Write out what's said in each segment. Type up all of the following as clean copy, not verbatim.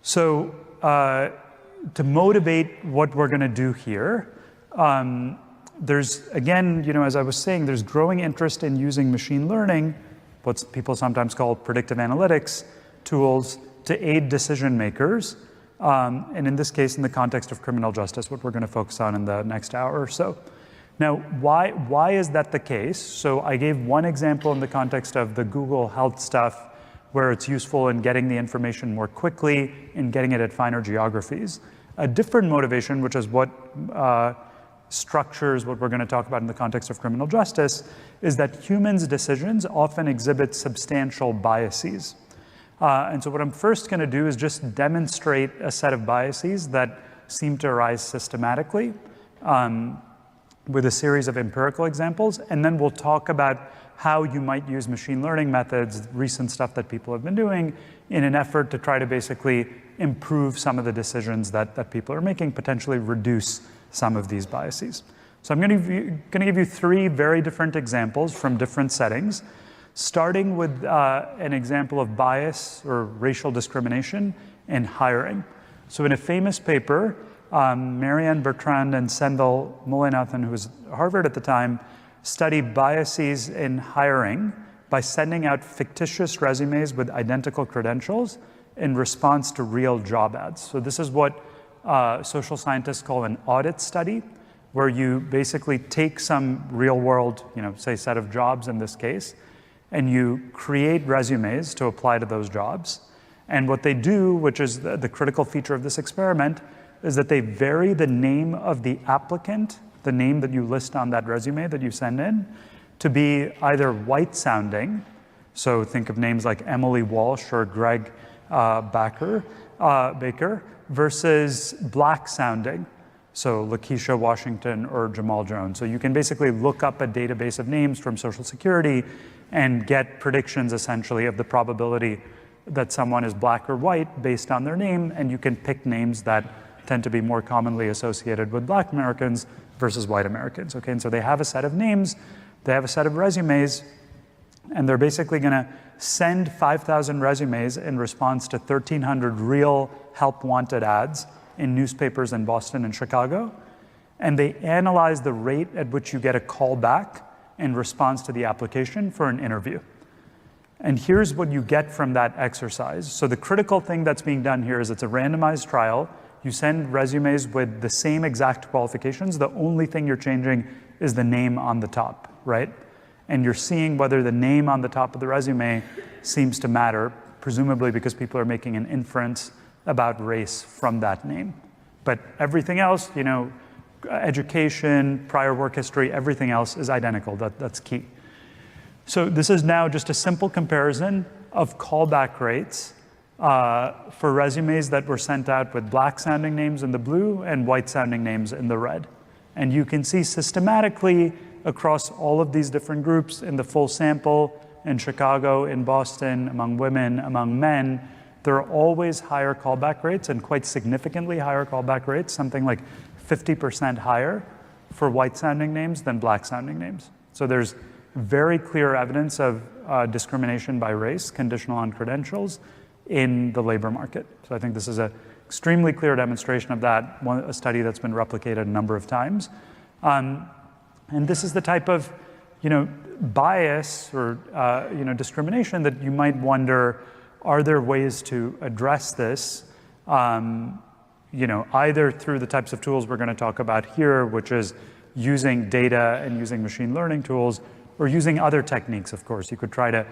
So to motivate what we're going to do here, there's, again, as I was saying, there's growing interest in using machine learning, what people sometimes call predictive analytics tools, to aid decision makers. And in this case, in the context of criminal justice, what we're going to focus on in the next hour or so. Now, why is that the case? So I gave one example in the context of the Google Health stuff, where it's useful in getting the information more quickly, in getting it at finer geographies. A different motivation, which is what structures what we're going to talk about in the context of criminal justice, is that humans' decisions often exhibit substantial biases. And so what I'm first going to do is just demonstrate a set of biases that seem to arise systematically with a series of empirical examples, and then we'll talk about how you might use machine learning methods, recent stuff that people have been doing, in an effort to try to basically improve some of the decisions that people are making, potentially reduce some of these biases. So I'm going to give you three very different examples from different settings, starting with an example of bias or racial discrimination in hiring. So in a famous paper, Marianne Bertrand and Senthil Mullainathan, who was at Harvard at the time, studied biases in hiring by sending out fictitious resumes with identical credentials in response to real job ads. So this is what social scientists call an audit study, where you basically take some real world, say set of jobs in this case, and you create resumes to apply to those jobs. And what they do, which is the critical feature of this experiment, is that they vary the name of the applicant, the name that you list on that resume that you send in, to be either white sounding, so think of names like Emily Walsh or Greg Baker, versus black sounding, so Lakeisha Washington or Jamal Jones. So you can basically look up a database of names from Social Security and get predictions essentially of the probability that someone is black or white based on their name, and you can pick names that tend to be more commonly associated with black Americans versus white Americans, okay? And so they have a set of names, they have a set of resumes, and they're basically gonna send 5,000 resumes in response to 1,300 real help wanted ads in newspapers in Boston and Chicago, and they analyze the rate at which you get a call back in response to the application for an interview. And here's what you get from that exercise. So the critical thing that's being done here is it's a randomized trial. You send resumes with the same exact qualifications. The only thing you're changing is the name on the top, right? And you're seeing whether the name on the top of the resume seems to matter, presumably because people are making an inference about race from that name. But everything else, education, prior work history, everything else is identical. That's key. So this is now just a simple comparison of callback rates for resumes that were sent out with black sounding names in the blue and white sounding names in the red. And you can see systematically across all of these different groups in the full sample, in Chicago, in Boston, among women, among men, there are always higher callback rates, and quite significantly higher callback rates, something like 50% higher for white sounding names than black sounding names. So there's very clear evidence of discrimination by race, conditional on credentials, in the labor market. So I think this is an extremely clear demonstration of that, a study that's been replicated a number of times. And this is the type of bias or discrimination that you might wonder, are there ways to address this, either through the types of tools we're going to talk about here, which is using data and using machine learning tools, or using other techniques, of course. You could try to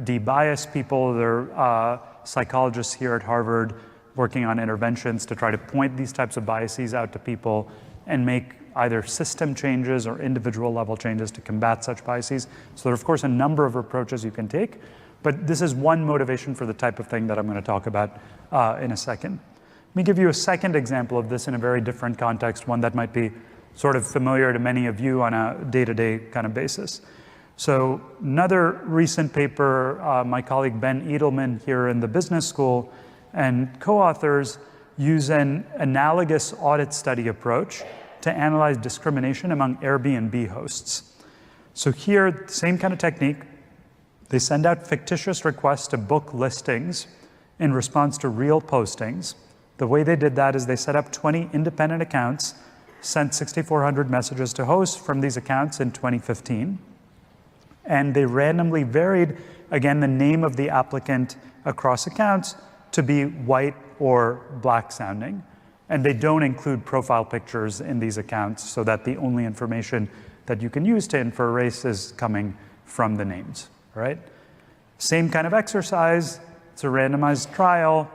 de-bias people. There are psychologists here at Harvard working on interventions to try to point these types of biases out to people and make either system changes or individual level changes to combat such biases. So there are, of course, a number of approaches you can take, but this is one motivation for the type of thing that I'm going to talk about in a second. Let me give you a second example of this in a very different context, one that might be sort of familiar to many of you on a day-to-day kind of basis. So another recent paper, my colleague Ben Edelman here in the business school and co-authors use an analogous audit study approach to analyze discrimination among Airbnb hosts. So here, same kind of technique. They send out fictitious requests to book listings in response to real postings. The way they did that is they set up 20 independent accounts, sent 6,400 messages to hosts from these accounts in 2015. And they randomly varied, again, the name of the applicant across accounts to be white or black sounding. And they don't include profile pictures in these accounts so that the only information that you can use to infer race is coming from the names, right? Same kind of exercise. It's a randomized trial.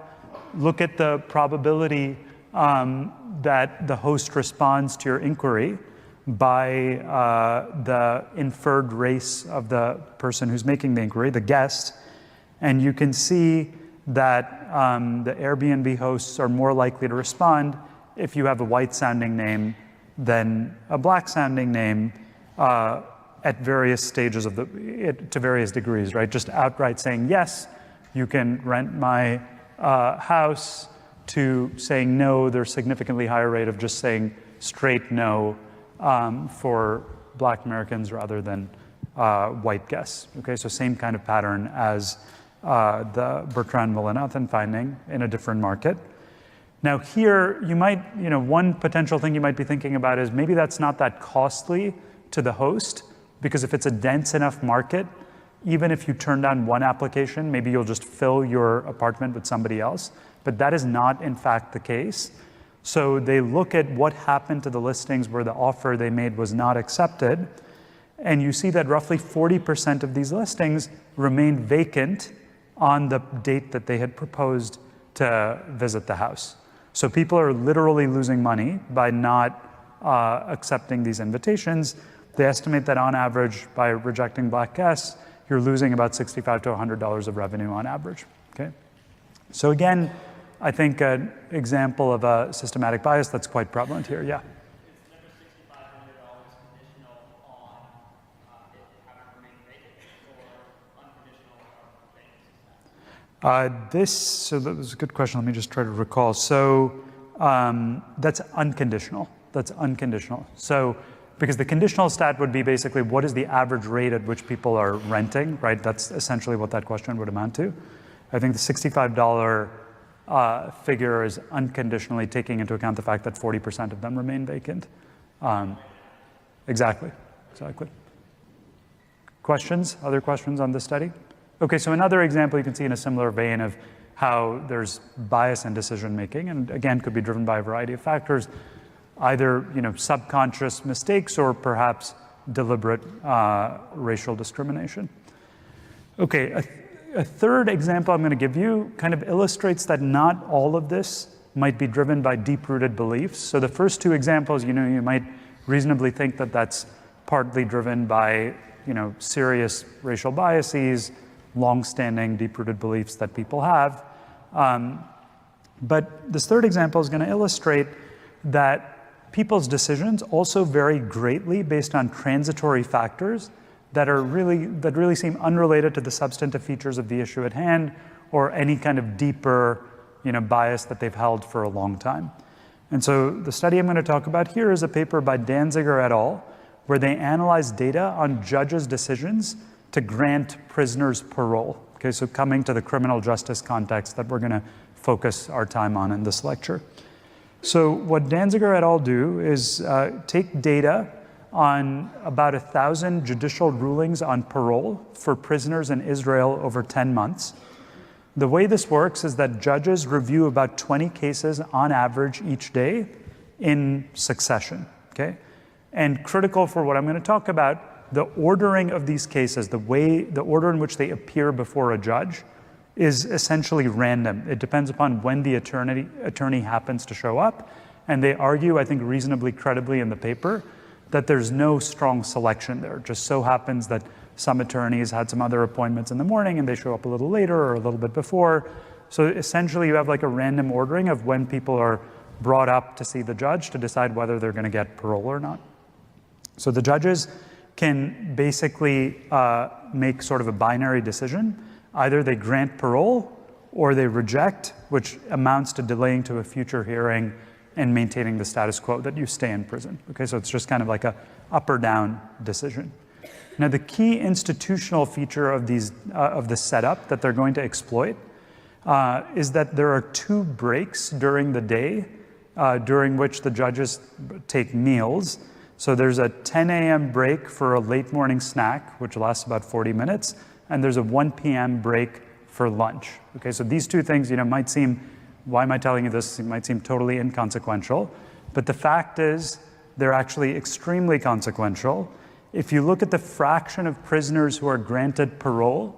Look at the probability that the host responds to your inquiry by the inferred race of the person who's making the inquiry, the guest. And you can see that the Airbnb hosts are more likely to respond if you have a white-sounding name than a black-sounding name at various stages of to various degrees, right? Just outright saying, yes, you can rent my house, to saying no, there's significantly higher rate of just saying straight no for Black Americans rather than white guests. Okay, so same kind of pattern as the Bertrand-Villeneuve finding in a different market. Now here, you might, one potential thing you might be thinking about is maybe that's not that costly to the host, because if it's a dense enough market, even if you turn down one application, maybe you'll just fill your apartment with somebody else. But that is not, in fact, the case. So they look at what happened to the listings where the offer they made was not accepted. And you see that roughly 40% of these listings remained vacant on the date that they had proposed to visit the house. So people are literally losing money by not accepting these invitations. They estimate that on average, by rejecting Black guests, you're losing about $65 to $100 of revenue on average, okay? So again, I think an example of a systematic bias that's quite prevalent here, yeah? Is $6,500 conditional on it having remained vacant or unconditional So that was a good question. Let me just try to recall. So that's unconditional. That's unconditional. So because the conditional stat would be basically what is the average rate at which people are renting, right? That's essentially what that question would amount to. I think the $65 figure is unconditionally taking into account the fact that 40% of them remain vacant. Exactly. Questions? Other questions on this study? Okay, so another example you can see in a similar vein of how there's bias in decision making, and again, could be driven by a variety of factors, either subconscious mistakes or perhaps deliberate racial discrimination. Okay, a third example I'm going to give you kind of illustrates that not all of this might be driven by deep-rooted beliefs. So the first two examples, you might reasonably think that that's partly driven by, serious racial biases, long-standing deep-rooted beliefs that people have. But this third example is going to illustrate that people's decisions also vary greatly based on transitory factors that really seem unrelated to the substantive features of the issue at hand or any kind of deeper bias that they've held for a long time. And so the study I'm going to talk about here is a paper by Danziger et al., where they analyzed data on judges' decisions to grant prisoners parole. Okay, so coming to the criminal justice context that we're going to focus our time on in this lecture. So what Danziger et al. Do is take data on about 1,000 judicial rulings on parole for prisoners in Israel over 10 months. The way this works is that judges review about 20 cases on average each day in succession, okay? And critical for what I'm going to talk about, the ordering of these cases, the order in which they appear before a judge is essentially random. It depends upon when the attorney happens to show up. And they argue, I think reasonably credibly in the paper, that there's no strong selection there. It just so happens that some attorneys had some other appointments in the morning and they show up a little later or a little bit before. So essentially you have like a random ordering of when people are brought up to see the judge to decide whether they're going to get parole or not. So the judges can basically make sort of a binary decision. Either they grant parole or they reject, which amounts to delaying to a future hearing and maintaining the status quo that you stay in prison. Okay, so it's just kind of like a up or down decision. Now the key institutional feature of this setup that they're going to exploit is that there are 2 breaks during the day during which the judges take meals. So there's a 10 a.m. break for a late morning snack, which lasts about 40 minutes, and there's a 1 p.m. break for lunch. Okay, so these 2 things, might seem, why am I telling you this? It might seem totally inconsequential, but the fact is they're actually extremely consequential. If you look at the fraction of prisoners who are granted parole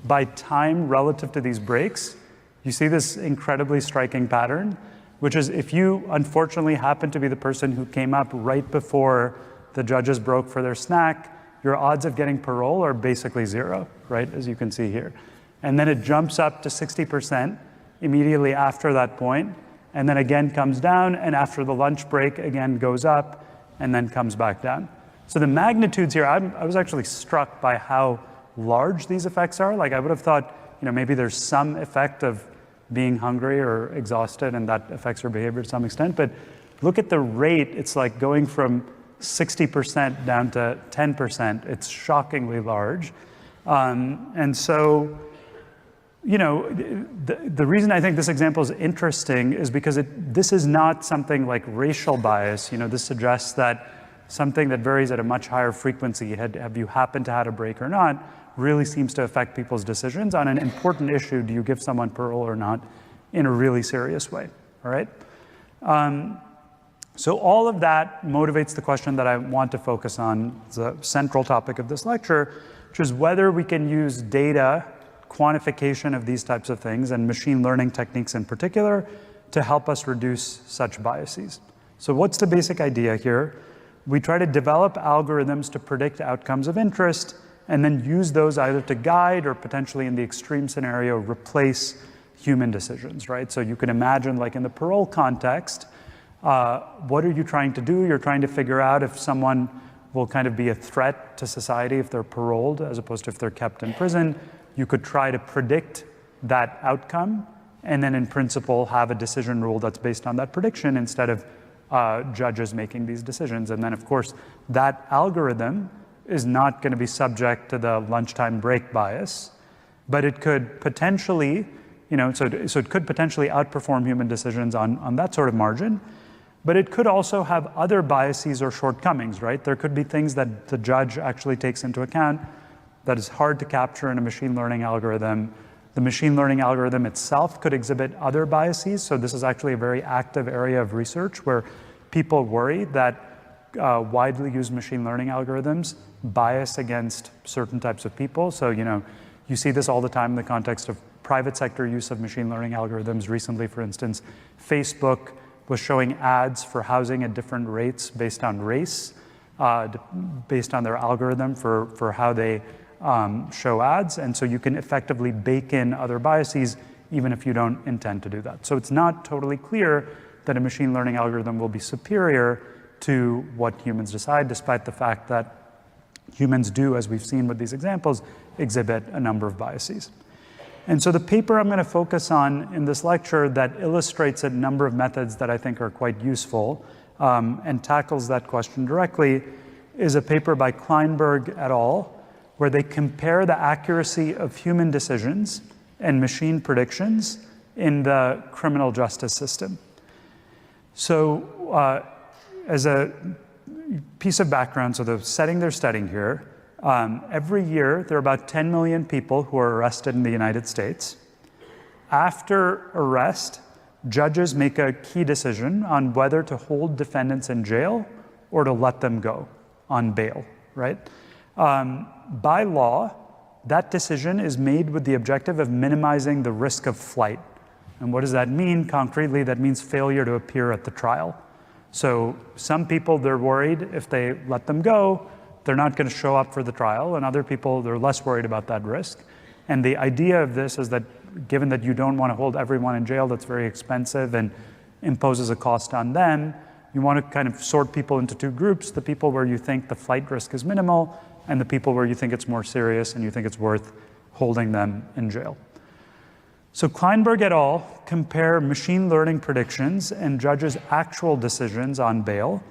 by time relative to these breaks, you see this incredibly striking pattern, which is if you unfortunately happen to be the person who came up right before the judges broke for their snack, your odds of getting parole are basically 0, right, as you can see here. And then it jumps up to 60% immediately after that point, and then again comes down, and after the lunch break, again goes up, and then comes back down. So the magnitudes here, I was actually struck by how large these effects are. Like I would have thought, maybe there's some effect of being hungry or exhausted, and that affects your behavior to some extent. But look at the rate. It's like going from 60% down to 10%. It's shockingly large. And so, the reason I think this example is interesting is because this is not something like racial bias. This suggests that something that varies at a much higher frequency, have you happened to have a break or not, really seems to affect people's decisions on an important issue. Do you give someone parole or not, in a really serious way, all right? So all of that motivates the question that I want to focus on, the central topic of this lecture, which is whether we can use data, quantification of these types of things, and machine learning techniques in particular, to help us reduce such biases. So what's the basic idea here? We try to develop algorithms to predict outcomes of interest, and then use those either to guide or potentially, in the extreme scenario, replace human decisions, right? So you can imagine, like in the parole context, what are you trying to do? You're trying to figure out if someone will kind of be a threat to society if they're paroled, as opposed to if they're kept in prison. You could try to predict that outcome, and then in principle have a decision rule that's based on that prediction instead of judges making these decisions. And then, of course, that algorithm is not going to be subject to the lunchtime break bias, but it could potentially, so it could potentially outperform human decisions on that sort of margin, but it could also have other biases or shortcomings, right? There could be things that the judge actually takes into account that is hard to capture in a machine learning algorithm. The machine learning algorithm itself could exhibit other biases, so this is actually a very active area of research where people worry that widely used machine learning algorithms bias against certain types of people. So, you see this all the time in the context of private sector use of machine learning algorithms. Recently, for instance, Facebook was showing ads for housing at different rates based on race, based on their algorithm for how they show ads. And so you can effectively bake in other biases even if you don't intend to do that. So it's not totally clear that a machine learning algorithm will be superior to what humans decide, despite the fact that humans do, as we've seen with these examples, exhibit a number of biases. And so the paper I'm going to focus on in this lecture that illustrates a number of methods that I think are quite useful and tackles that question directly is a paper by Kleinberg et al., where they compare the accuracy of human decisions and machine predictions in the criminal justice system. So as a piece of background, so the setting they're studying here, every year there are about 10 million people who are arrested in the United States. After arrest, judges make a key decision on whether to hold defendants in jail or to let them go on bail, right? By law, that decision is made with the objective of minimizing the risk of flight. And what does that mean? Concretely, that means failure to appear at the trial. So some people, they're worried if they let them go, they're not going to show up for the trial, and other people, they're less worried about that risk. And the idea of this is that given that you don't want to hold everyone in jail, that's very expensive and imposes a cost on them, you want to kind of sort people into 2 groups, the people where you think the flight risk is minimal, and the people where you think it's more serious and you think it's worth holding them in jail. So Kleinberg et al. Compare machine learning predictions and judges' actual decisions on bail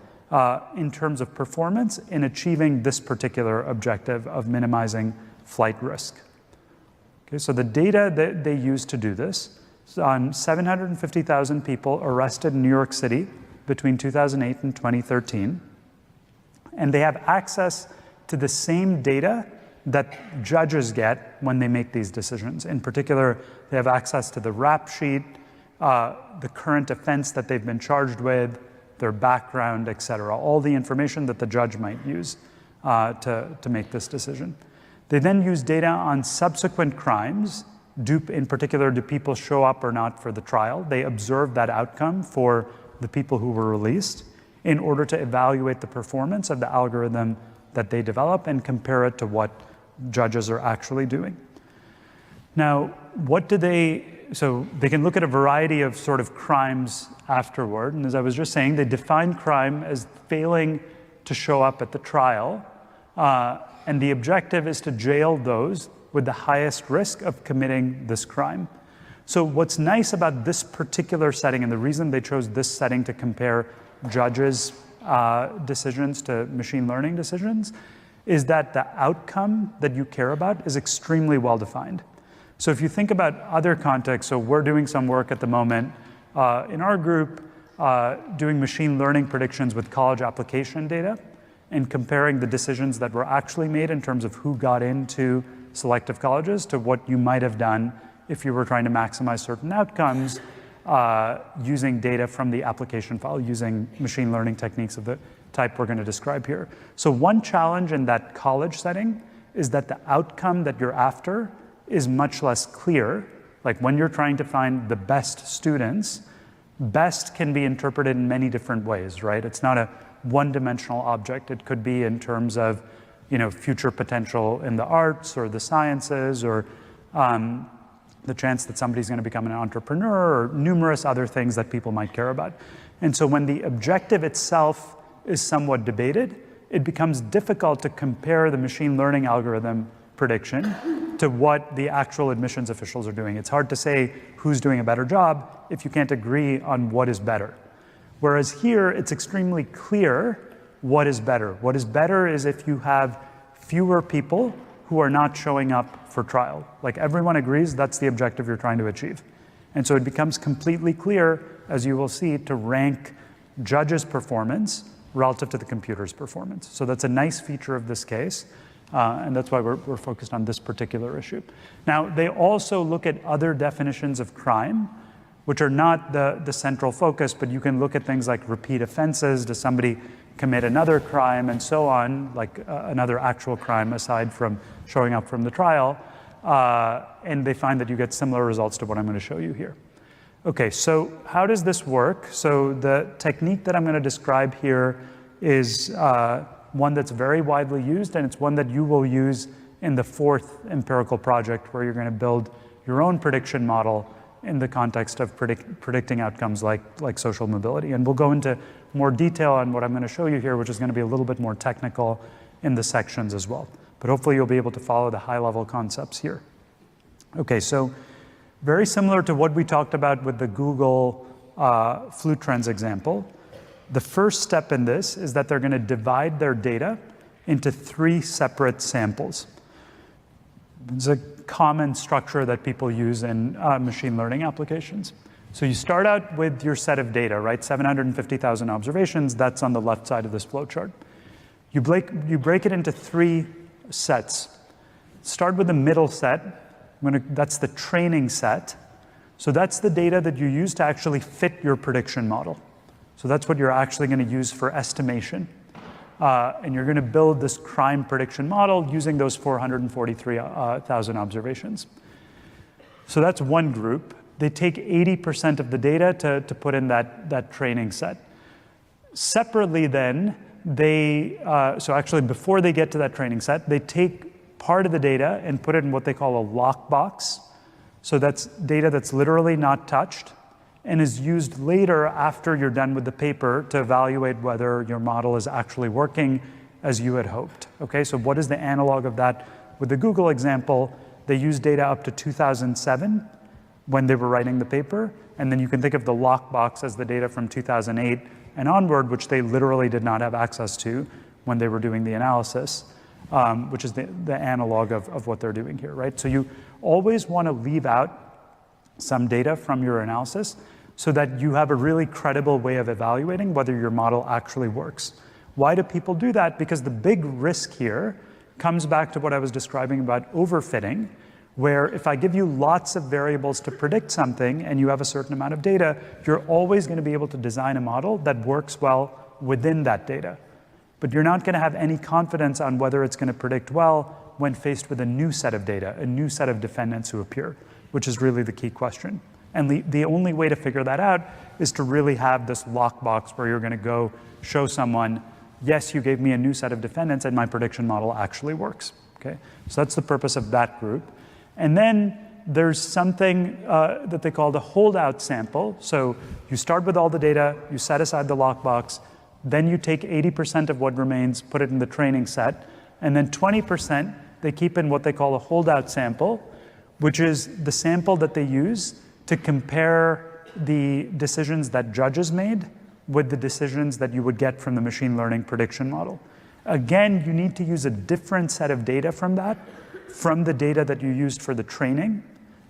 in terms of performance in achieving this particular objective of minimizing flight risk. Okay, so the data that they used to do this is on 750,000 people arrested in New York City between 2008 and 2013. And they have access to the same data that judges get when they make these decisions. In particular, they have access to the rap sheet, the current offense that they've been charged with, their background, et cetera, all the information that the judge might use to make this decision. They then use data on subsequent crimes. In particular, do people show up or not for the trial? They observe that outcome for the people who were released in order to evaluate the performance of the algorithm that they develop and compare it to what judges are actually doing. Now, so they can look at a variety of sort of crimes afterward. And as I was just saying, they define crime as failing to show up at the trial. And the objective is to jail those with the highest risk of committing this crime. So what's nice about this particular setting, and the reason they chose this setting to compare judges' decisions to machine learning decisions, is that the outcome that you care about is extremely well defined. So if you think about other contexts, so we're doing some work at the moment in our group doing machine learning predictions with college application data and comparing the decisions that were actually made in terms of who got into selective colleges to what you might have done if you were trying to maximize certain outcomes using data from the application file, using machine learning techniques of the type we're going to describe here. So one challenge in that college setting is that the outcome that you're after is much less clear. Like when you're trying to find the best students, best can be interpreted in many different ways, right? It's not a one-dimensional object. It could be in terms of, future potential in the arts or the sciences or the chance that somebody's going to become an entrepreneur or numerous other things that people might care about. And so when the objective itself is somewhat debated, it becomes difficult to compare the machine learning algorithm prediction to what the actual admissions officials are doing. It's hard to say who's doing a better job if you can't agree on what is better. Whereas here, it's extremely clear what is better. What is better is if you have fewer people who are not showing up for trial. Like everyone agrees that's the objective you're trying to achieve. And so it becomes completely clear, as you will see, to rank judges' performance relative to the computer's performance. So that's a nice feature of this case. And that's why we're focused on this particular issue. Now, they also look at other definitions of crime, which are not the central focus, but you can look at things like repeat offenses. Does somebody commit another crime and so on, like another actual crime aside from showing up from the trial? And they find that you get similar results to what I'm going to show you here. Okay, so how does this work? So the technique that I'm going to describe here is one that's very widely used, and it's one that you will use in the fourth empirical project where you're going to build your own prediction model in the context of predicting outcomes like social mobility. And we'll go into more detail on what I'm going to show you here, which is going to be a little bit more technical in the sections as well. But hopefully you'll be able to follow the high-level concepts here. Okay, so very similar to what we talked about with the Google flu trends example, the first step in this is that they're going to divide their data into 3 separate samples. It's a common structure that people use in machine learning applications. So you start out with your set of data, right? 750,000 observations, that's on the left side of this flowchart. You break it into 3 sets. Start with the middle set. That's the training set. So that's the data that you use to actually fit your prediction model. So that's what you're actually going to use for estimation. And you're going to build this crime prediction model using those 443,000 observations. So that's one group. They take 80% of the data to put in that training set. Separately then, so actually before they get to that training set, they take part of the data and put it in what they call a lockbox. So that's data that's literally not touched and is used later after you're done with the paper to evaluate whether your model is actually working as you had hoped. Okay, so what is the analog of that? With the Google example, they used data up to 2007 when they were writing the paper, and then you can think of the lockbox as the data from 2008 and onward, which they literally did not have access to when they were doing the analysis, which is the analog of what they're doing here, right? So you always want to leave out some data from your analysis so that you have a really credible way of evaluating whether your model actually works. Why do people do that? Because the big risk here comes back to what I was describing about overfitting, where if I give you lots of variables to predict something and you have a certain amount of data, you're always going to be able to design a model that works well within that data. But you're not going to have any confidence on whether it's going to predict well when faced with a new set of data, a new set of defendants who appear, which is really the key question. And the only way to figure that out is to really have this lockbox where you're going to go show someone, yes, you gave me a new set of defendants and my prediction model actually works. Okay? So that's the purpose of that group. And then there's something that they call the holdout sample. So you start with all the data, you set aside the lockbox, then you take 80% of what remains, put it in the training set, and then 20% they keep in what they call a holdout sample, which is the sample that they use to compare the decisions that judges made with the decisions that you would get from the machine learning prediction model. Again, you need to use a different set of data from that, from the data that you used for the training,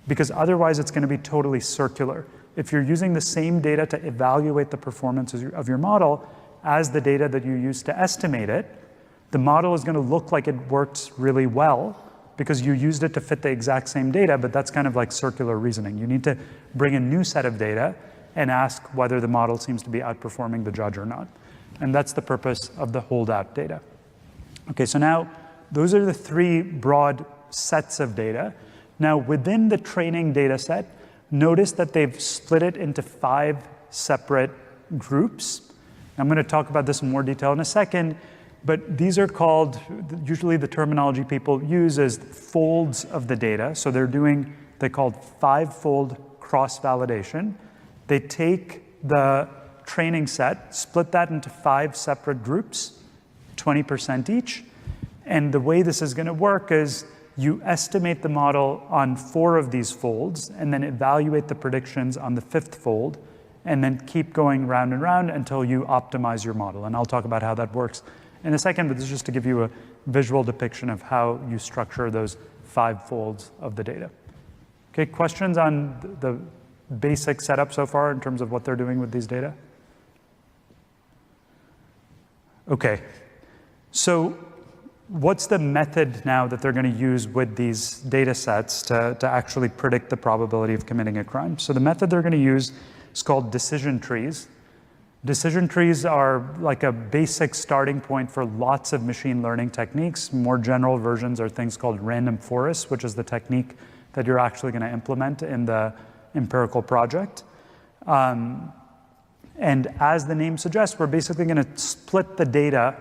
because otherwise it's going to be totally circular. If you're using the same data to evaluate the performance of your model as the data that you use to estimate it, the model is going to look like it works really well because you used it to fit the exact same data, but that's kind of like circular reasoning. You need to bring a new set of data and ask whether the model seems to be outperforming the judge or not. And that's the purpose of the holdout data. Okay, so now those are the three broad sets of data. Now within the training data set, notice that they've split it into 5 separate groups. I'm going to talk about this in more detail in a second, but these are called, usually the terminology people use is folds of the data. So they called 5-fold cross-validation. They take the training set, split that into 5 separate groups, 20% each. And the way this is going to work is you estimate the model on 4 of these folds and then evaluate the predictions on the 5th fold, and then keep going round and round until you optimize your model. And I'll talk about how that works in a second, but this is just to give you a visual depiction of how you structure those 5 folds of the data. Okay, questions on the basic setup so far in terms of what they're doing with these data? Okay, so what's the method now that they're going to use with these data sets to actually predict the probability of committing a crime? So the method they're going to use is called decision trees. Decision trees are like a basic starting point for lots of machine learning techniques. More general versions are things called random forests, which is the technique that you're actually going to implement in the empirical project. And as the name suggests, we're basically going to split the data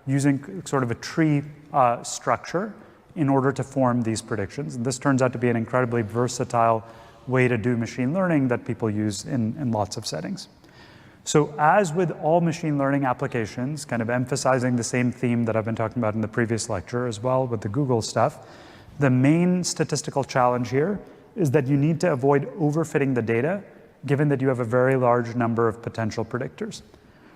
using sort of a tree structure in order to form these predictions. And this turns out to be an incredibly versatile way to do machine learning that people use in lots of settings. So as with all machine learning applications, kind of emphasizing the same theme that I've been talking about in the previous lecture as well with the Google stuff, the main statistical challenge here is that you need to avoid overfitting the data, given that you have a very large number of potential predictors.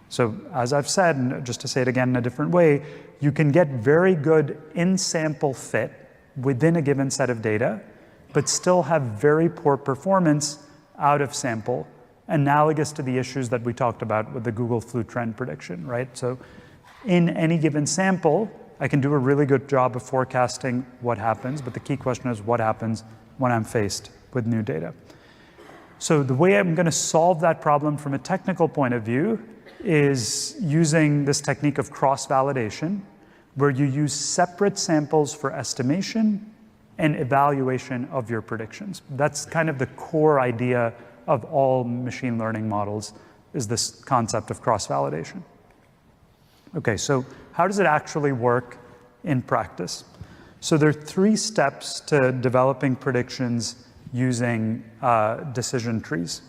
So as I've said, and just to say it again in a different way, you can get very good in-sample fit within a given set of data, but still have very poor performance out of sample, analogous to the issues that we talked about with the Google flu trend prediction, right? So in any given sample, I can do a really good job of forecasting what happens, but the key question is what happens when I'm faced with new data. So the way I'm going to solve that problem from a technical point of view is using this technique of cross-validation, where you use separate samples for estimation and evaluation of your predictions. That's kind of the core idea of all machine learning models, is this concept of cross-validation. Okay, so how does it actually work in practice? So there are 3 steps to developing predictions using decision trees.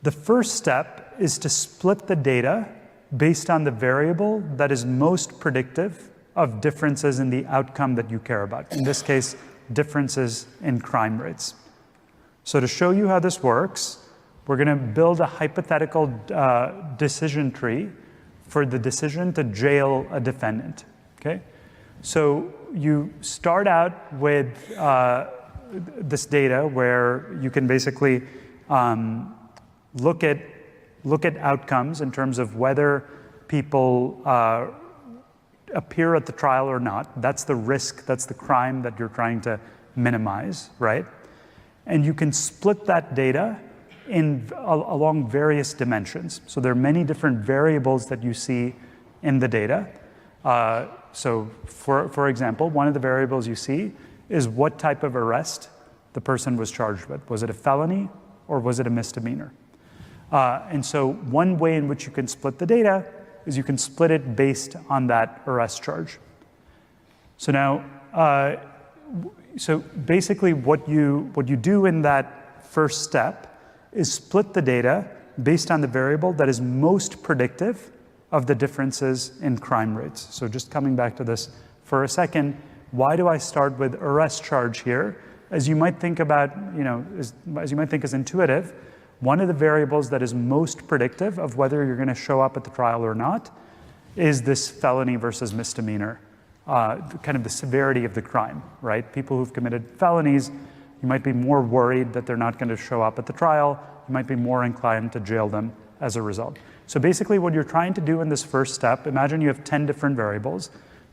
The first step is to split the data based on the variable that is most predictive of differences in the outcome that you care about. In this case, differences in crime rates. So to show you how this works, we're going to build a hypothetical decision tree for the decision to jail a defendant. Okay? So you start out with this data where you can basically look at outcomes in terms of whether people appear at the trial or not. That's the risk, that's the crime that you're trying to minimize, right? And you can split that data along various dimensions. So there are many different variables that you see in the data. So for example, one of the variables you see is what type of arrest the person was charged with. Was it a felony or was it a misdemeanor? And so one way in which you can split the data is you can split it based on that arrest charge. So now, so basically what you do in that first step is split the data based on the variable that is most predictive of the differences in crime rates. So just coming back to this for a second, why do I start with arrest charge here? As you might think about, as you might think is intuitive, one of the variables that is most predictive of whether you're going to show up at the trial or not is this felony versus misdemeanor, kind of the severity of the crime, right? People who've committed felonies, you might be more worried that they're not going to show up at the trial. You might be more inclined to jail them as a result. So basically what you're trying to do in this first step, imagine you have 10 different variables.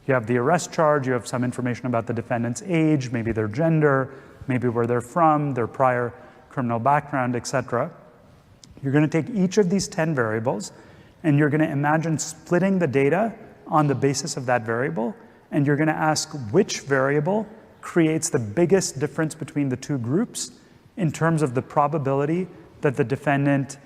You have the arrest charge, you have some information about the defendant's age, maybe their gender, maybe where they're from, their prior criminal background, etc. You're going to take each of these 10 variables and you're going to imagine splitting the data on the basis of that variable, and you're going to ask which variable creates the biggest difference between the two groups in terms of the probability that the defendant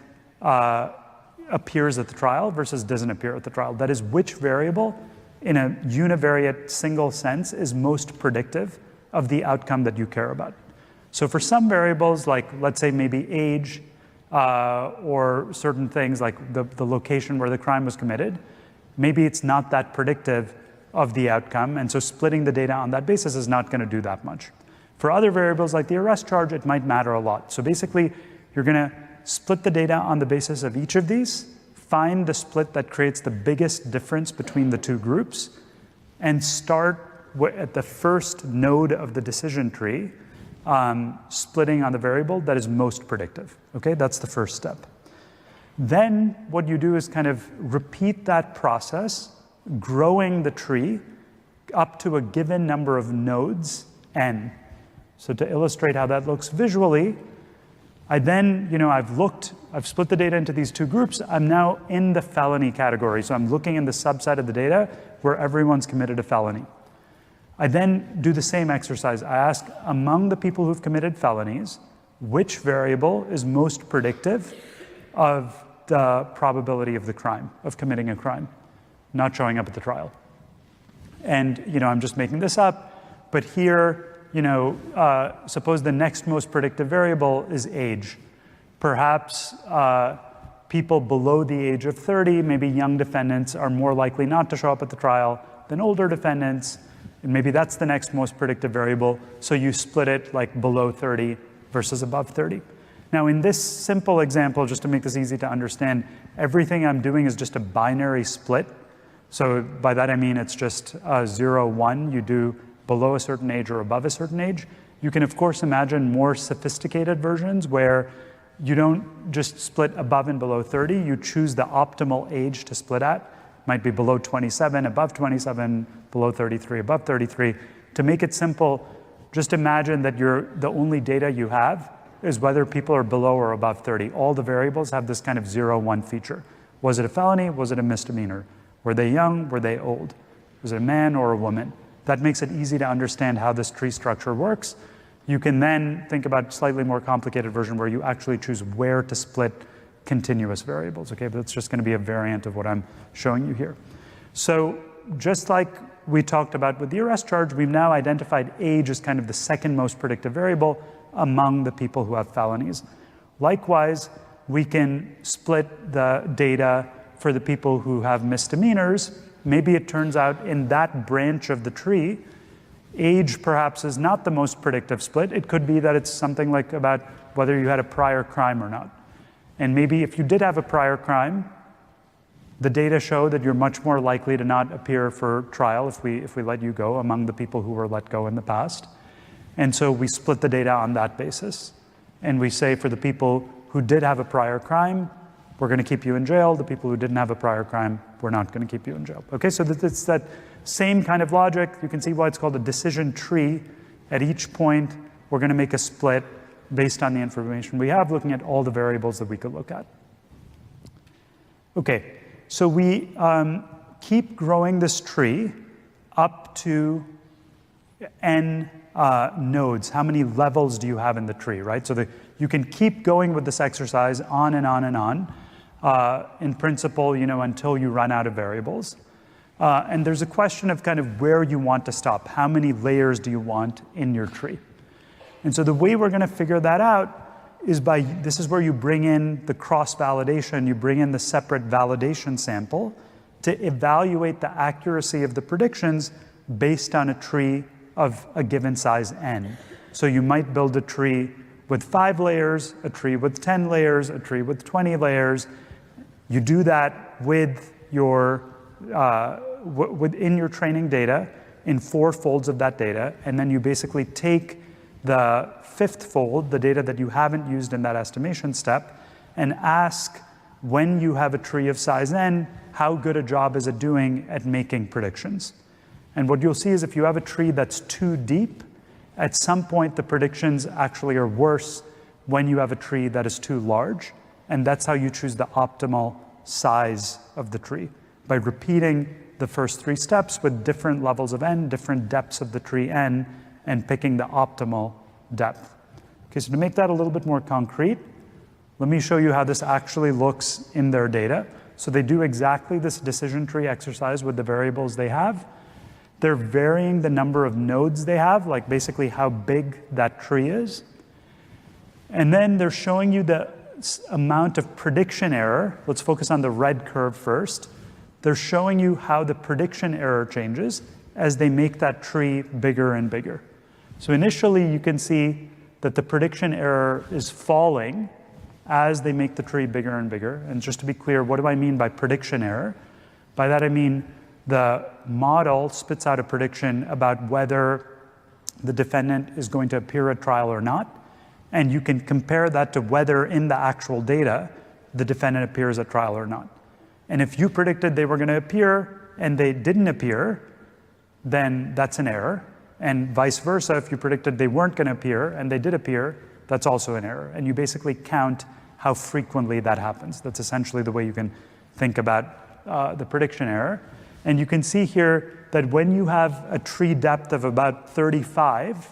appears at the trial versus doesn't appear at the trial. That is, which variable in a univariate single sense is most predictive of the outcome that you care about. So for some variables, like let's say maybe age or certain things like the location where the crime was committed, maybe it's not that predictive of the outcome, and so splitting the data on that basis is not going to do that much. For other variables like the arrest charge, it might matter a lot. So basically, you're going to split the data on the basis of each of these, find the split that creates the biggest difference between the two groups, and start at the first node of the decision tree, splitting on the variable that is most predictive. Okay, that's the first step. Then what you do is kind of repeat that process, growing the tree up to a given number of nodes, n. So to illustrate how that looks visually, I've split the data into these two groups. I'm now in the felony category. So I'm looking in the subset of the data where everyone's committed a felony. I then do the same exercise. I ask, among the people who've committed felonies, which variable is most predictive of the probability of the crime, of committing a crime, not showing up at the trial? And, I'm just making this up, but here, suppose the next most predictive variable is age. Perhaps people below the age of 30, maybe young defendants, are more likely not to show up at the trial than older defendants, and maybe that's the next most predictive variable, so you split it like below 30 versus above 30. Now in this simple example, just to make this easy to understand, everything I'm doing is just a binary split. So by that I mean it's just 0, 1, you do below a certain age or above a certain age. You can of course imagine more sophisticated versions where you don't just split above and below 30, you choose the optimal age to split at. Might be below 27, above 27, below 33, above 33. To make it simple, just imagine that the only data you have is whether people are below or above 30. All the variables have this kind of 0, 1 feature. Was it a felony? Was it a misdemeanor? Were they young? Were they old? Was it a man or a woman? That makes it easy to understand how this tree structure works. You can then think about a slightly more complicated version where you actually choose where to split continuous variables, okay? But it's just going to be a variant of what I'm showing you here. So just like we talked about with the arrest charge, we've now identified age as kind of the second most predictive variable among the people who have felonies. Likewise, we can split the data for the people who have misdemeanors. Maybe it turns out in that branch of the tree, age perhaps is not the most predictive split. It could be that it's something like about whether you had a prior crime or not. And maybe if you did have a prior crime, the data show that you're much more likely to not appear for trial if we let you go among the people who were let go in the past. And so we split the data on that basis. And we say for the people who did have a prior crime, we're going to keep you in jail. The people who didn't have a prior crime, we're not going to keep you in jail. Okay, so it's that same kind of logic. You can see why it's called a decision tree. At each point, we're going to make a split based on the information we have, looking at all the variables that we could look at. Okay, so we keep growing this tree up to n nodes. How many levels do you have in the tree, right? So you can keep going with this exercise on and on and on, in principle, until you run out of variables. And there's a question of kind of where you want to stop. How many layers do you want in your tree? And so the way we're going to figure that out is this is where you bring in the cross-validation, you bring in the separate validation sample to evaluate the accuracy of the predictions based on a tree of a given size n. So you might build a tree with 5 layers, a tree with 10 layers, a tree with 20 layers. You do that with your within your training data in 4 folds of that data, and then you basically take the 5th fold, the data that you haven't used in that estimation step, and ask, when you have a tree of size n, how good a job is it doing at making predictions? And what you'll see is if you have a tree that's too deep, at some point the predictions actually are worse when you have a tree that is too large, and that's how you choose the optimal size of the tree, by repeating the first 3 steps with different levels of n, different depths of the tree n, and picking the optimal depth. Okay, so to make that a little bit more concrete, let me show you how this actually looks in their data. So they do exactly this decision tree exercise with the variables they have. They're varying the number of nodes they have, like basically how big that tree is. And then they're showing you the amount of prediction error. Let's focus on the red curve first. They're showing you how the prediction error changes as they make that tree bigger and bigger. So initially, you can see that the prediction error is falling as they make the tree bigger and bigger. And just to be clear, what do I mean by prediction error? By that I mean the model spits out a prediction about whether the defendant is going to appear at trial or not. And you can compare that to whether in the actual data, the defendant appears at trial or not. And if you predicted they were going to appear and they didn't appear, then that's an error. And vice versa, if you predicted they weren't going to appear and they did appear, that's also an error. And you basically count how frequently that happens. That's essentially the way you can think about the prediction error. And you can see here that when you have a tree depth of about 35,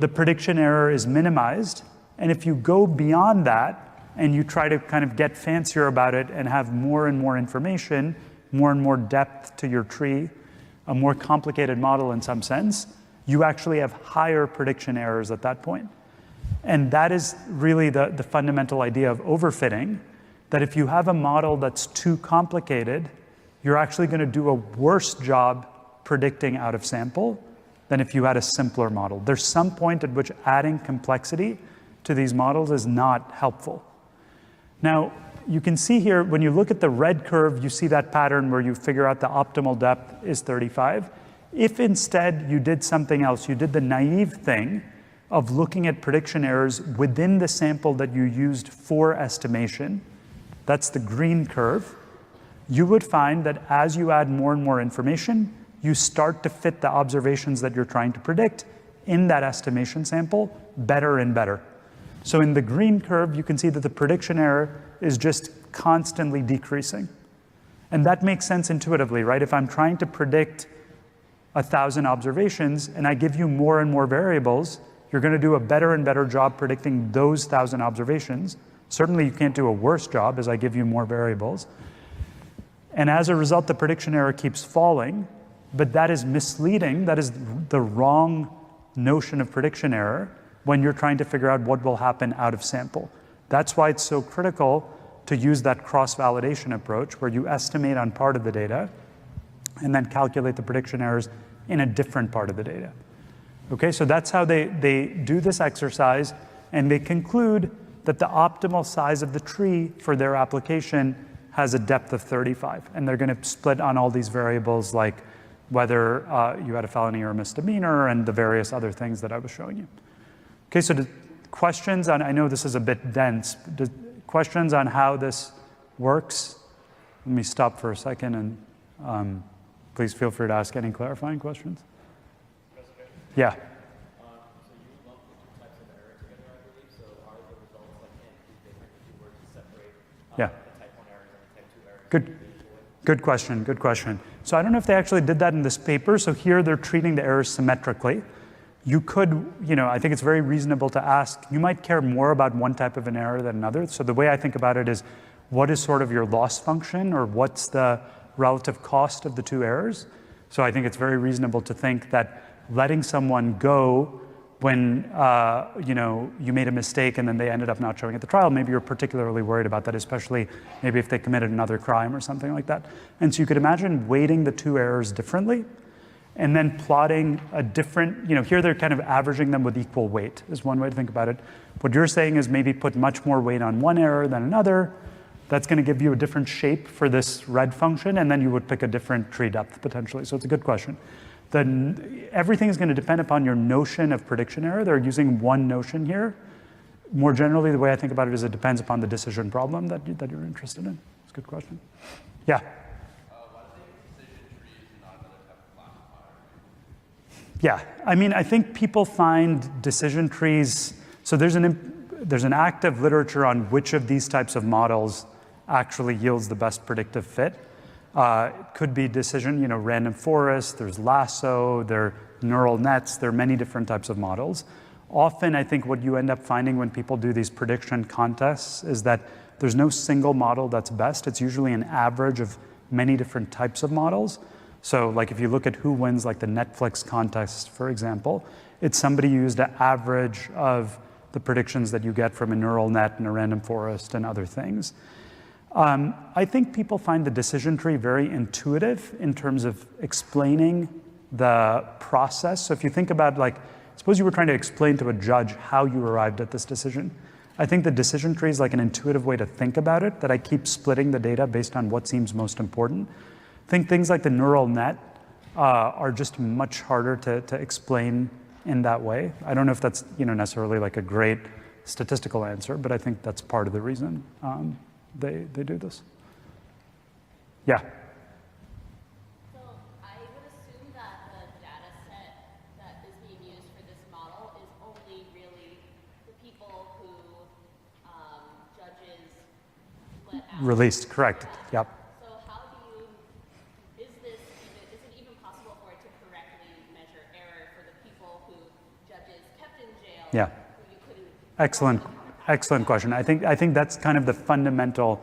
the prediction error is minimized. And if you go beyond that and you try to kind of get fancier about it and have more and more information, more and more depth to your tree, a more complicated model in some sense, you actually have higher prediction errors at that point. And that is really the fundamental idea of overfitting, that if you have a model that's too complicated, you're actually going to do a worse job predicting out of sample than if you had a simpler model. There's some point at which adding complexity to these models is not helpful. Now, you can see here, when you look at the red curve, you see that pattern where you figure out the optimal depth is 35. If instead you did something else, you did the naive thing of looking at prediction errors within the sample that you used for estimation, that's the green curve, you would find that as you add more and more information, you start to fit the observations that you're trying to predict in that estimation sample better and better. So in the green curve, you can see that the prediction error is just constantly decreasing. And that makes sense intuitively, right? If I'm trying to predict 1,000 observations and I give you more and more variables, you're going to do a better and better job predicting those 1,000 observations. Certainly you can't do a worse job as I give you more variables. And as a result, the prediction error keeps falling, but that is misleading. That is the wrong notion of prediction error when you're trying to figure out what will happen out of sample. That's why it's so critical to use that cross-validation approach where you estimate on part of the data and then calculate the prediction errors in a different part of the data. Okay, so that's how they do this exercise, and they conclude that the optimal size of the tree for their application has a depth of 35. And they're going to split on all these variables like whether you had a felony or a misdemeanor, and the various other things that I was showing you. Okay, so the questions on, I know this is a bit dense, questions on how this works? Let me stop for a second and please feel free to ask any clarifying questions. Yeah. So you lump the two types of error together, I believe. So are the results like different if you were to separate Yeah. the type 1 errors and the type 2 errors? Good question, good question. So I don't know if they actually did that in this paper. So here they're treating the errors symmetrically. You could, I think it's very reasonable to ask, you might care more about one type of an error than another. So the way I think about it is, what is sort of your loss function, or what's the relative cost of the two errors? So I think it's very reasonable to think that letting someone go when you made a mistake and then they ended up not showing at the trial, maybe you're particularly worried about that, especially maybe if they committed another crime or something like that. And so you could imagine weighting the two errors differently and then plotting a different, here they're kind of averaging them with equal weight is one way to think about it. What you're saying is maybe put much more weight on one error than another. That's going to give you a different shape for this red function, and then you would pick a different tree depth potentially. So it's a good question. Then everything is going to depend upon your notion of prediction error. They're using one notion here. More generally, the way I think about it is it depends upon the decision problem that you're interested in. It's a good question. Yeah? Why do they use decision trees and not another type of classifier? Yeah, I mean, I think people find decision trees, so there's an active literature on which of these types of models actually yields the best predictive fit. It could be decision, random forest, there's lasso, there are neural nets, there are many different types of models. Often, I think what you end up finding when people do these prediction contests is that there's no single model that's best. It's usually an average of many different types of models. So like if you look at who wins like the Netflix contest, for example, it's somebody who used an average of the predictions that you get from a neural net and a random forest and other things. I think people find the decision tree very intuitive in terms of explaining the process. So if you think about suppose you were trying to explain to a judge how you arrived at this decision. I think the decision tree is like an intuitive way to think about it, that I keep splitting the data based on what seems most important. I think things like the neural net are just much harder to explain in that way. I don't know if that's necessarily like a great statistical answer, but I think that's part of the reason they do this. Yeah. So I would assume that the data set that is being used for this model is only really the people who judges let out. Released, correct. Yep. So how is it even possible for it to correctly measure error for the people who judges kept in jail? Yeah. Who you couldn't. Excellent question. I think that's kind of the fundamental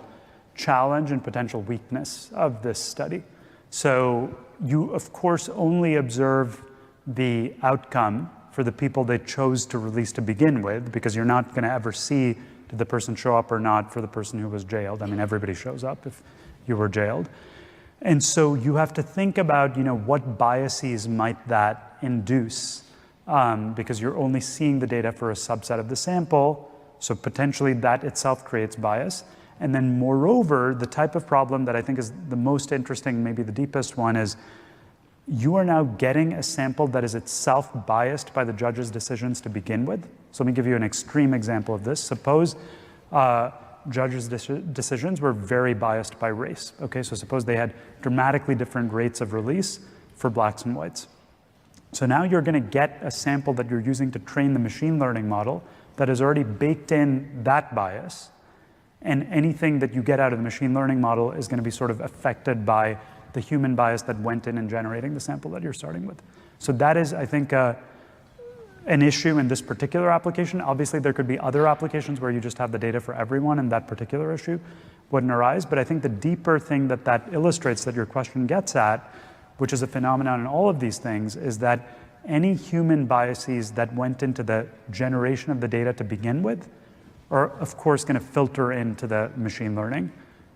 challenge and potential weakness of this study. So you, of course, only observe the outcome for the people they chose to release to begin with, because you're not going to ever see did the person show up or not for the person who was jailed. I mean, everybody shows up if you were jailed. And so you have to think about, what biases might that induce, because you're only seeing the data for a subset of the sample. So potentially that itself creates bias. And then moreover, the type of problem that I think is the most interesting, maybe the deepest one, is you are now getting a sample that is itself biased by the judge's decisions to begin with. So let me give you an extreme example of this. Suppose judges' decisions were very biased by race. Okay, so suppose they had dramatically different rates of release for blacks and whites. So now you're going to get a sample that you're using to train the machine learning model that has already baked in that bias, and anything that you get out of the machine learning model is going to be sort of affected by the human bias that went in generating the sample that you're starting with. So that is, I think, an issue in this particular application. Obviously, there could be other applications where you just have the data for everyone and that particular issue wouldn't arise. But I think the deeper thing that illustrates that your question gets at, which is a phenomenon in all of these things, is that any human biases that went into the generation of the data to begin with are, of course, going to filter into the machine learning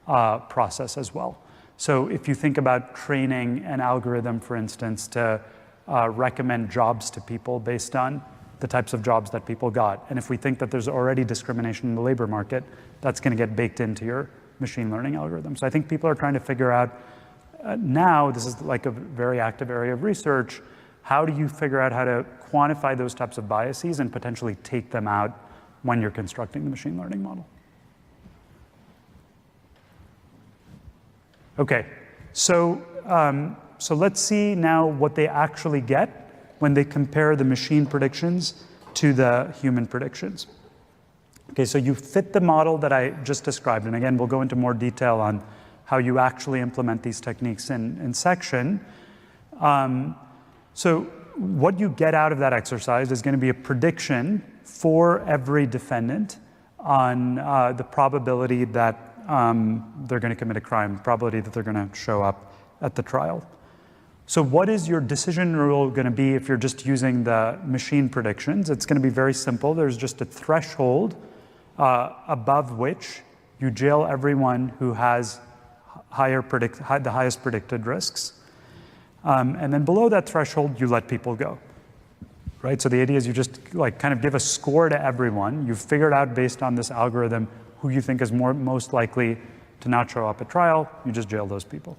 process as well. So if you think about training an algorithm, for instance, to recommend jobs to people based on the types of jobs that people got, and if we think that there's already discrimination in the labor market, that's going to get baked into your machine learning algorithm. So I think people are trying to figure out now, this is like a very active area of research. How do you figure out how to quantify those types of biases and potentially take them out when you're constructing the machine learning model? Okay, so let's see now what they actually get when they compare the machine predictions to the human predictions. Okay, so you fit the model that I just described, and again, we'll go into more detail on how you actually implement these techniques in section. So what you get out of that exercise is going to be a prediction for every defendant on the probability that they're going to commit a crime, probability that they're going to show up at the trial. So what is your decision rule going to be if you're just using the machine predictions? It's going to be very simple. There's just a threshold above which you jail everyone who has the highest predicted risks. And then below that threshold, you let people go, right? So the idea is you just like kind of give a score to everyone. You've figured out based on this algorithm who you think is most likely to not show up at trial. You just jail those people.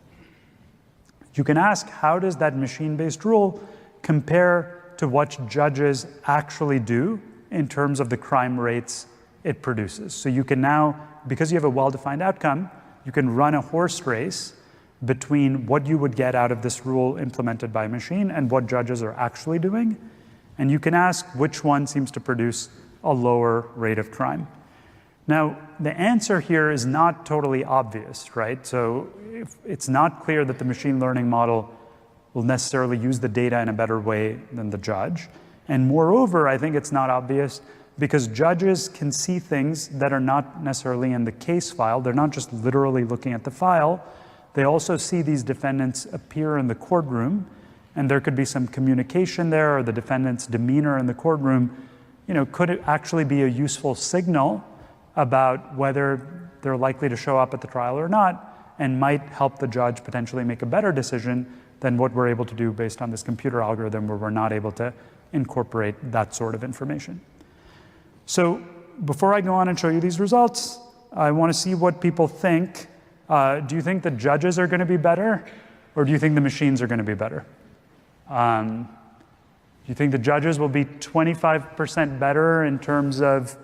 You can ask, how does that machine-based rule compare to what judges actually do in terms of the crime rates it produces? So you can now, because you have a well-defined outcome, you can run a horse race between what you would get out of this rule implemented by a machine and what judges are actually doing. And you can ask which one seems to produce a lower rate of crime. Now, the answer here is not totally obvious, right? So it's not clear that the machine learning model will necessarily use the data in a better way than the judge. And moreover, I think it's not obvious because judges can see things that are not necessarily in the case file. They're not just literally looking at the file. They also see these defendants appear in the courtroom, and there could be some communication there, or the defendant's demeanor in the courtroom, could it actually be a useful signal about whether they're likely to show up at the trial or not, and might help the judge potentially make a better decision than what we're able to do based on this computer algorithm where we're not able to incorporate that sort of information. So before I go on and show you these results, I want to see what people think. Do you think the judges are going to be better, or do you think the machines are going to be better? Do you think the judges will be 25% better in terms of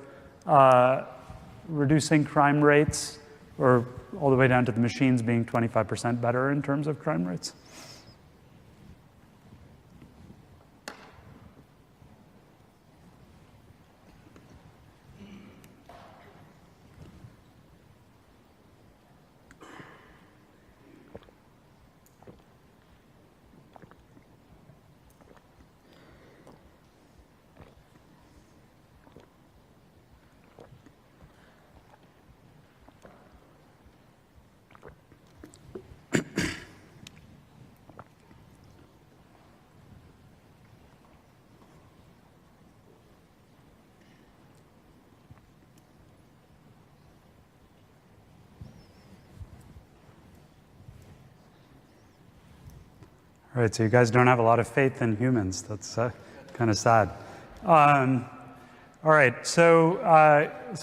reducing crime rates, or all the way down to the machines being 25% better in terms of crime rates? All right, so you guys don't have a lot of faith in humans. That's kind of sad. All right, so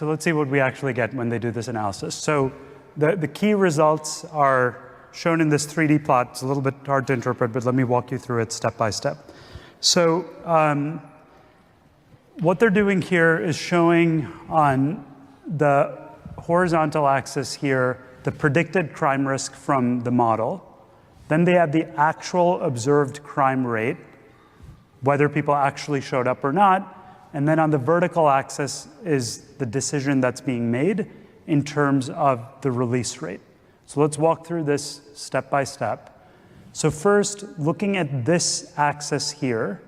let's see what we actually get when they do this analysis. So the key results are shown in this 3D plot. It's a little bit hard to interpret, but let me walk you through it step by step. So what they're doing here is showing on the horizontal axis here the predicted crime risk from the model. Then they have the actual observed crime rate, whether people actually showed up or not. And then on the vertical axis is the decision that's being made in terms of the release rate. So let's walk through this step by step. So first, looking at this axis here,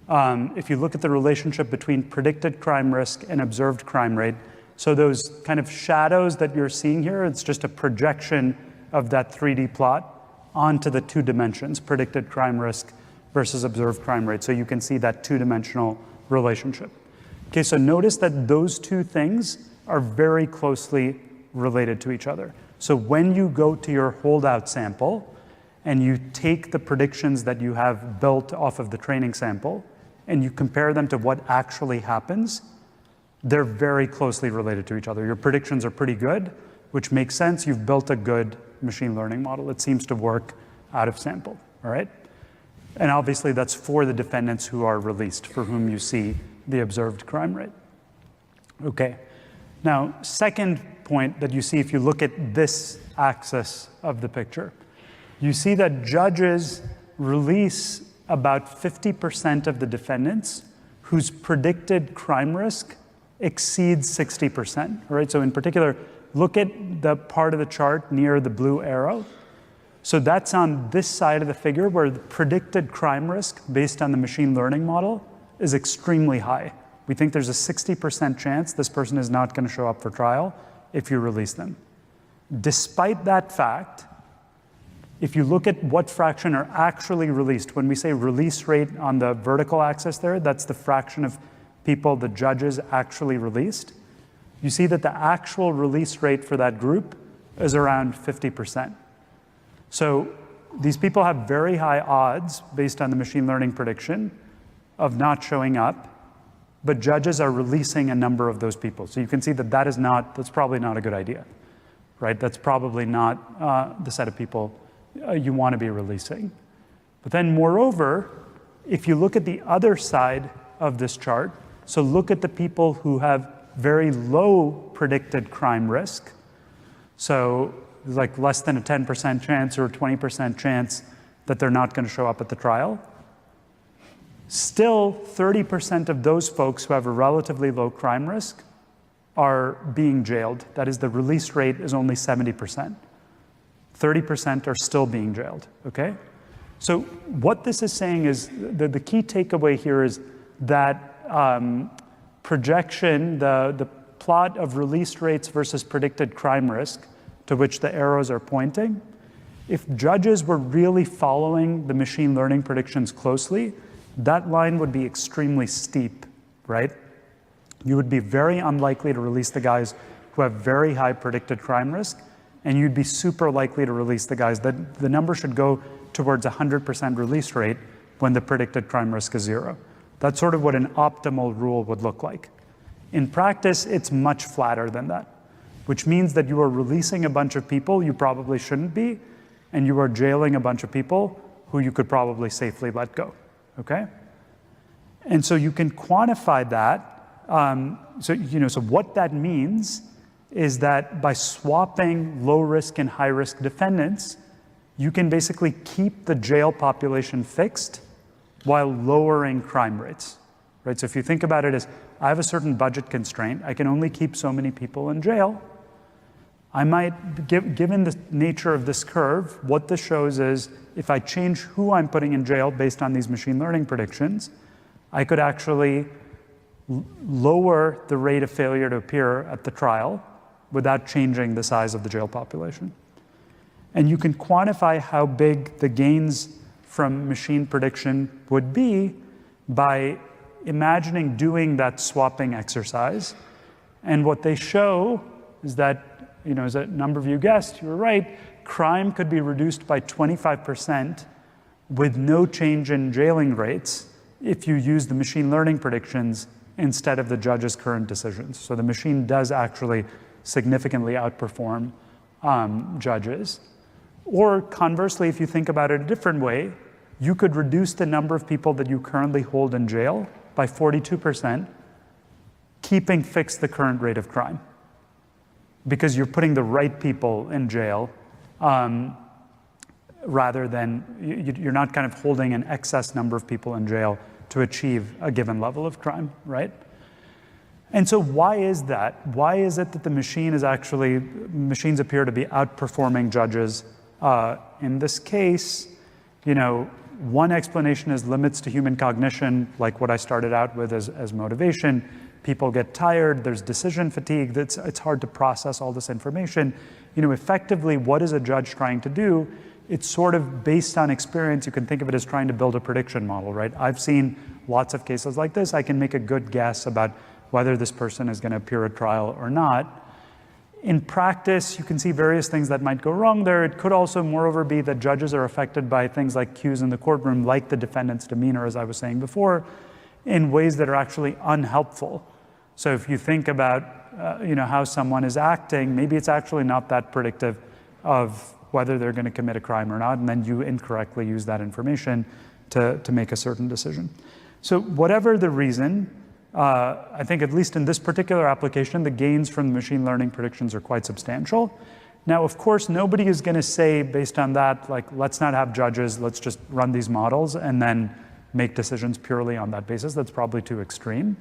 if you look at the relationship between predicted crime risk and observed crime rate, so those kind of shadows that you're seeing here, it's just a projection of that 3D plot onto the two dimensions, predicted crime risk versus observed crime rate. So you can see that two-dimensional relationship. Okay, so notice that those two things are very closely related to each other. So when you go to your holdout sample and you take the predictions that you have built off of the training sample and you compare them to what actually happens, they're very closely related to each other. Your predictions are pretty good, which makes sense. You've built a good machine learning model. It seems to work out of sample, all right? And obviously that's for the defendants who are released, for whom you see the observed crime rate. Okay, now second point that you see if you look at this axis of the picture, you see that judges release about 50% of the defendants whose predicted crime risk exceeds 60%, all right? So in particular, look at the part of the chart near the blue arrow. So that's on this side of the figure where the predicted crime risk based on the machine learning model is extremely high. We think there's a 60% chance this person is not going to show up for trial if you release them. Despite that fact, if you look at what fraction are actually released, when we say release rate on the vertical axis there, that's the fraction of people the judges actually released. You see that the actual release rate for that group is around 50%. So these people have very high odds based on the machine learning prediction of not showing up, but judges are releasing a number of those people. So you can see that that's probably not a good idea, right? That's probably not the set of people you want to be releasing. But then moreover, if you look at the other side of this chart, so look at the people who have very low predicted crime risk. So like less than a 10% chance or a 20% chance that they're not going to show up at the trial. Still, 30% of those folks who have a relatively low crime risk are being jailed. That is, the release rate is only 70%. 30% are still being jailed, okay? So what this is saying is, the key takeaway here is that projection, the plot of release rates versus predicted crime risk, to which the arrows are pointing, if judges were really following the machine learning predictions closely, that line would be extremely steep, right? You would be very unlikely to release the guys who have very high predicted crime risk, and you'd be super likely to release the guys that the number should go towards 100% release rate when the predicted crime risk is 0. That's sort of what an optimal rule would look like. In practice, it's much flatter than that, which means that you are releasing a bunch of people you probably shouldn't be, and you are jailing a bunch of people who you could probably safely let go, okay? And so you can quantify that. So what that means is that by swapping low risk and high risk defendants, you can basically keep the jail population fixed while lowering crime rates, right? So if you think about it as, I have a certain budget constraint, I can only keep so many people in jail. I might, given the nature of this curve, what this shows is if I change who I'm putting in jail based on these machine learning predictions, I could actually lower the rate of failure to appear at the trial without changing the size of the jail population. And you can quantify how big the gains from machine prediction would be by imagining doing that swapping exercise. And what they show is that, as a number of you guessed, you were right, crime could be reduced by 25% with no change in jailing rates if you use the machine learning predictions instead of the judge's current decisions. So the machine does actually significantly outperform judges. Or conversely, if you think about it a different way, you could reduce the number of people that you currently hold in jail by 42%, keeping fixed the current rate of crime. Because you're putting the right people in jail rather than, you're not kind of holding an excess number of people in jail to achieve a given level of crime, right? And so why is that? Why is it that machines appear to be outperforming judges? In this case, one explanation is limits to human cognition, like what I started out with as motivation. People get tired, there's decision fatigue, it's hard to process all this information. Effectively, what is a judge trying to do? It's sort of based on experience. You can think of it as trying to build a prediction model, right? I've seen lots of cases like this. I can make a good guess about whether this person is going to appear at trial or not. In practice, you can see various things that might go wrong there. It could also, moreover, be that judges are affected by things like cues in the courtroom, like the defendant's demeanor, as I was saying before, in ways that are actually unhelpful. So if you think about how someone is acting, maybe it's actually not that predictive of whether they're going to commit a crime or not, and then you incorrectly use that information to make a certain decision. So whatever the reason, I think at least in this particular application, the gains from the machine learning predictions are quite substantial. Now, of course, nobody is going to say based on that, like, let's not have judges, let's just run these models and then make decisions purely on that basis. That's probably too extreme.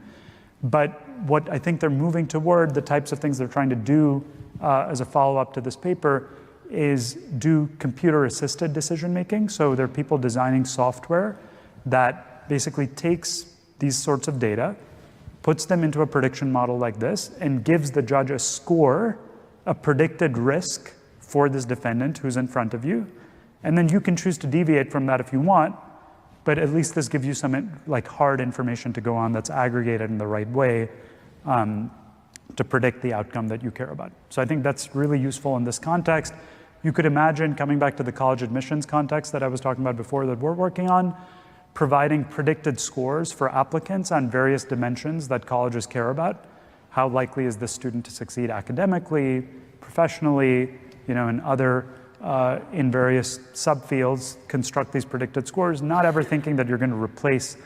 But what I think they're moving toward, the types of things they're trying to do as a follow-up to this paper, is do computer-assisted decision-making. So there are people designing software that basically takes these sorts of data, puts them into a prediction model like this, and gives the judge a score, a predicted risk for this defendant who's in front of you. And then you can choose to deviate from that if you want, but at least this gives you some like hard information to go on that's aggregated in the right way to predict the outcome that you care about. So I think that's really useful in this context. You could imagine, coming back to the college admissions context that I was talking about before that we're working on, providing predicted scores for applicants on various dimensions that colleges care about. How likely is this student to succeed academically, professionally, and other, in various subfields, construct these predicted scores, not ever thinking that you're going to replace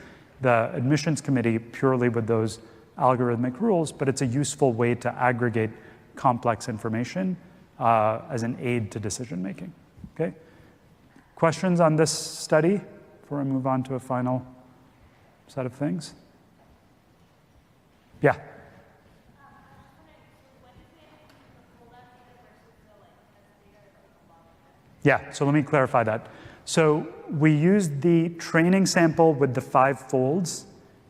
the admissions committee purely with those algorithmic rules, but it's a useful way to aggregate complex information as an aid to decision making. Okay? Questions on this study before I move on to a final set of things? Yeah. Yeah, so let me clarify that. So we used the training sample with the 5 folds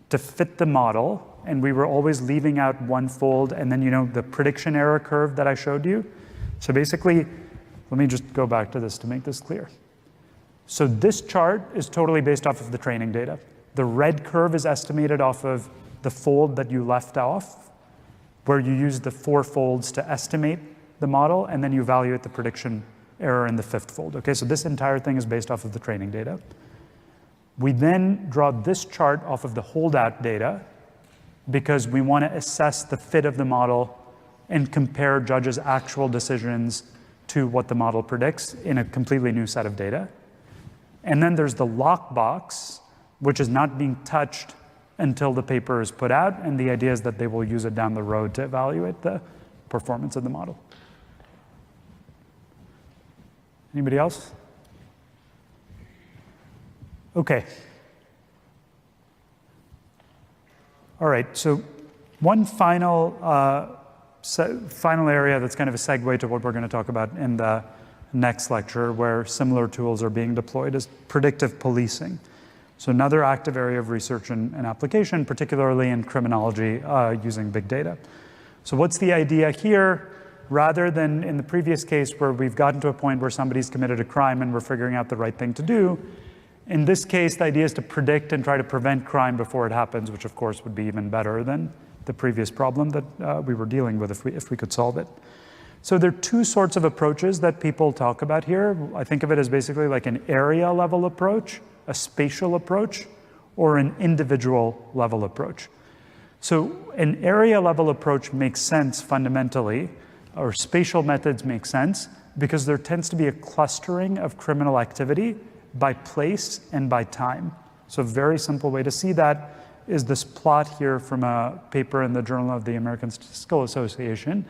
to fit the model, and we were always leaving out one fold, and then the prediction error curve that I showed you. So basically, let me just go back to this to make this clear. So this chart is totally based off of the training data. The red curve is estimated off of the fold that you left off, where you use the 4 folds to estimate the model, and then you evaluate the prediction error in the 5th fold. Okay, so this entire thing is based off of the training data. We then draw this chart off of the holdout data because we want to assess the fit of the model and compare judges' actual decisions to what the model predicts in a completely new set of data. And then there's the lockbox, which is not being touched until the paper is put out, and the idea is that they will use it down the road to evaluate the performance of the model. Anybody else? Okay. All right, so one final area that's kind of a segue to what we're going to talk about in the next lecture, where similar tools are being deployed, is predictive policing. So another active area of research and application, particularly in criminology, using big data. So what's the idea here? Rather than in the previous case where we've gotten to a point where somebody's committed a crime and we're figuring out the right thing to do, in this case, the idea is to predict and try to prevent crime before it happens, which of course would be even better than the previous problem that we were dealing with if we could solve it. So there are 2 sorts of approaches that people talk about here. I think of it as basically like an area level approach, a spatial approach, or an individual level approach. So an area level approach makes sense fundamentally, or spatial methods make sense, because there tends to be a clustering of criminal activity by place and by time. So a very simple way to see that is this plot here from a paper in the Journal of the American Statistical Association,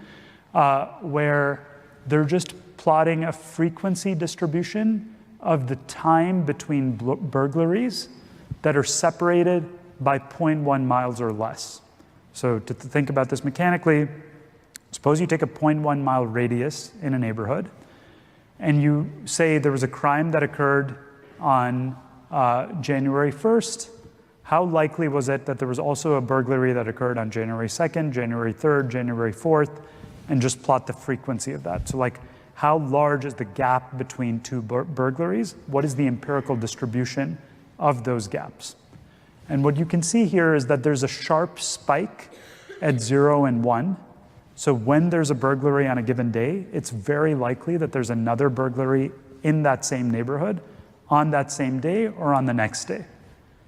where they're just plotting a frequency distribution of the time between burglaries that are separated by 0.1 miles or less. So to think about this mechanically, suppose you take a 0.1 mile radius in a neighborhood, and you say there was a crime that occurred on January 1st. How likely was it that there was also a burglary that occurred on January 2nd, January 3rd, January 4th, and just plot the frequency of that. So like, how large is the gap between 2 burglaries? What is the empirical distribution of those gaps? And what you can see here is that there's a sharp spike at 0 and 1. So when there's a burglary on a given day, it's very likely that there's another burglary in that same neighborhood on that same day or on the next day.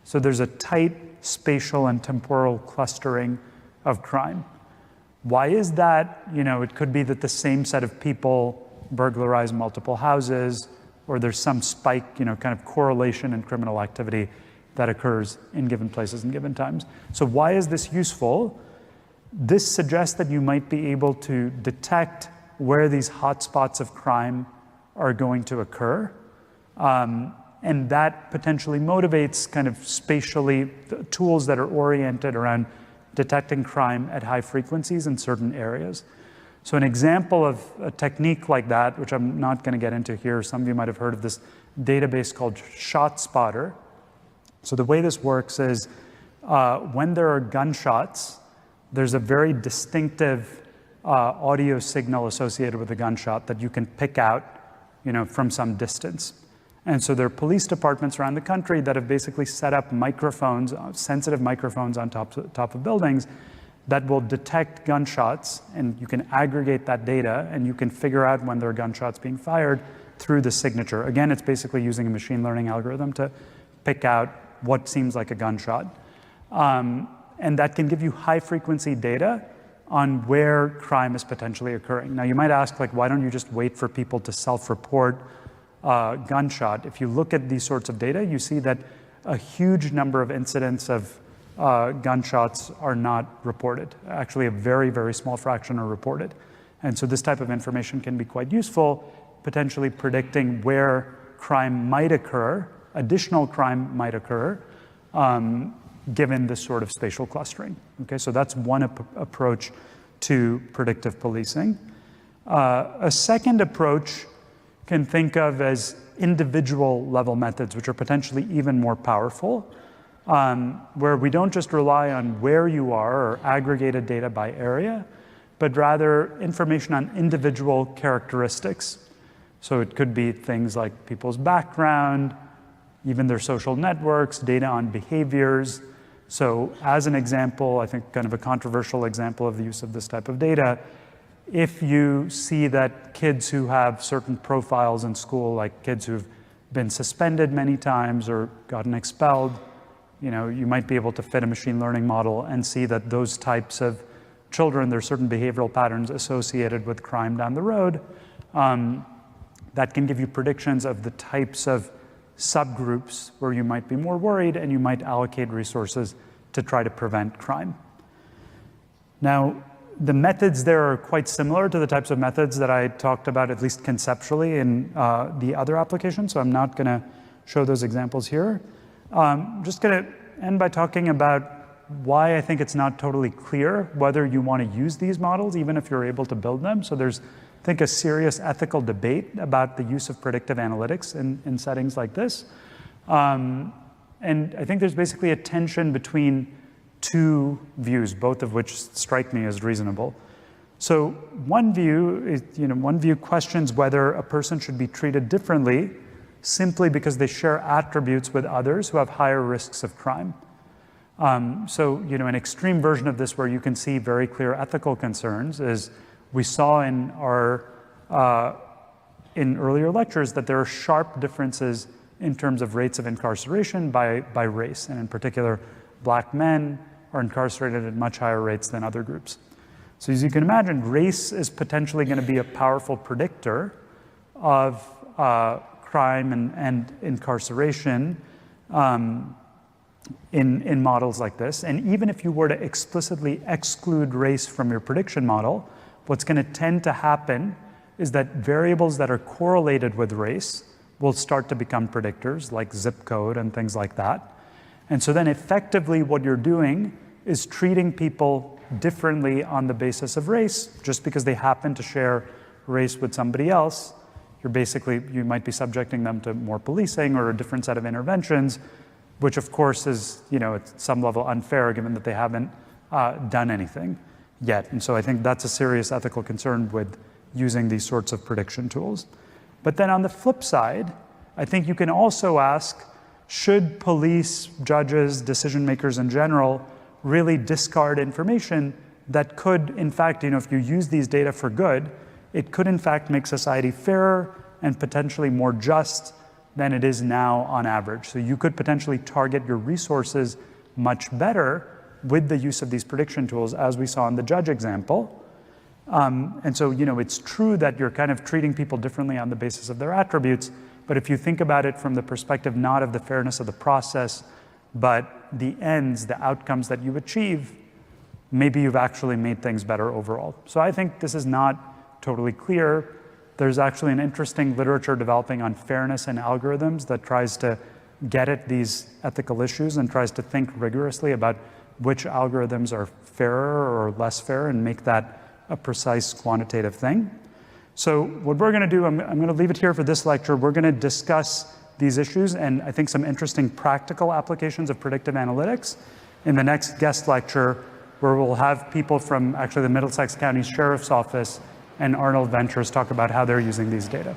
So there's a tight spatial and temporal clustering of crime. Why is that? It could be that the same set of people burglarize multiple houses, or there's some spike, kind of correlation in criminal activity that occurs in given places and given times. So why is this useful? This suggests that you might be able to detect where these hotspots of crime are going to occur. And that potentially motivates kind of spatially tools that are oriented around detecting crime at high frequencies in certain areas. So an example of a technique like that, which I'm not going to get into here, some of you might have heard of this database called ShotSpotter. So the way this works is when there are gunshots, there's a very distinctive audio signal associated with a gunshot that you can pick out, from some distance. And so there are police departments around the country that have basically set up microphones, sensitive microphones on top of buildings that will detect gunshots, and you can aggregate that data, and you can figure out when there are gunshots being fired through the signature. Again, it's basically using a machine learning algorithm to pick out what seems like a gunshot. And that can give you high frequency data on where crime is potentially occurring. Now you might ask, why don't you just wait for people to self-report gunshot? If you look at these sorts of data, you see that a huge number of incidents of gunshots are not reported. Actually, a very, very small fraction are reported. And so this type of information can be quite useful, potentially predicting where crime might occur, additional crime might occur, given this sort of spatial clustering. Okay, so that's one approach to predictive policing. A second approach can think of as individual level methods, which are potentially even more powerful, where we don't just rely on where you are or aggregated data by area, but rather information on individual characteristics. So it could be things like people's background, even their social networks, data on behaviors. So as an example, I think kind of a controversial example of the use of this type of data, if you see that kids who have certain profiles in school, like kids who've been suspended many times or gotten expelled, you might be able to fit a machine learning model and see that those types of children, there's certain behavioral patterns associated with crime down the road. That can give you predictions of the types of subgroups where you might be more worried, and you might allocate resources to try to prevent crime. Now, the methods there are quite similar to the types of methods that I talked about, at least conceptually, in the other application, so I'm not going to show those examples here. I'm just going to end by talking about why I think it's not totally clear whether you want to use these models, even if you're able to build them. So there's, I think, a serious ethical debate about the use of predictive analytics in settings like this. And I think there's basically a tension between two views, both of which strike me as reasonable. So one view questions whether a person should be treated differently simply because they share attributes with others who have higher risks of crime. So an extreme version of this where you can see very clear ethical concerns is we saw in our in earlier lectures that there are sharp differences in terms of rates of incarceration by race, and in particular, Black men are incarcerated at much higher rates than other groups. So as you can imagine, race is potentially going to be a powerful predictor of crime and incarceration in models like this. And even if you were to explicitly exclude race from your prediction model, what's going to tend to happen is that variables that are correlated with race will start to become predictors, like zip code and things like that. And so then effectively what you're doing is treating people differently on the basis of race, just because they happen to share race with somebody else. You might be subjecting them to more policing or a different set of interventions, which of course is, at some level unfair given that they haven't done anything yet. And so I think that's a serious ethical concern with using these sorts of prediction tools. But then on the flip side, I think you can also ask, should police, judges, decision makers in general really discard information that could, in fact, if you use these data for good, it could in fact make society fairer and potentially more just than it is now on average. So you could potentially target your resources much better with the use of these prediction tools, as we saw in the judge example. And so, it's true that you're kind of treating people differently on the basis of their attributes, but if you think about it from the perspective not of the fairness of the process, but the ends, the outcomes that you achieve, maybe you've actually made things better overall. So I think this is not totally clear. There's actually an interesting literature developing on fairness in algorithms that tries to get at these ethical issues and tries to think rigorously about which algorithms are fairer or less fair and make that a precise quantitative thing. So what we're going to do, I'm going to leave it here for this lecture. We're going to discuss these issues and I think some interesting practical applications of predictive analytics in the next guest lecture, where we'll have people from actually the Middlesex County Sheriff's Office and Arnold Ventures talk about how they're using these data.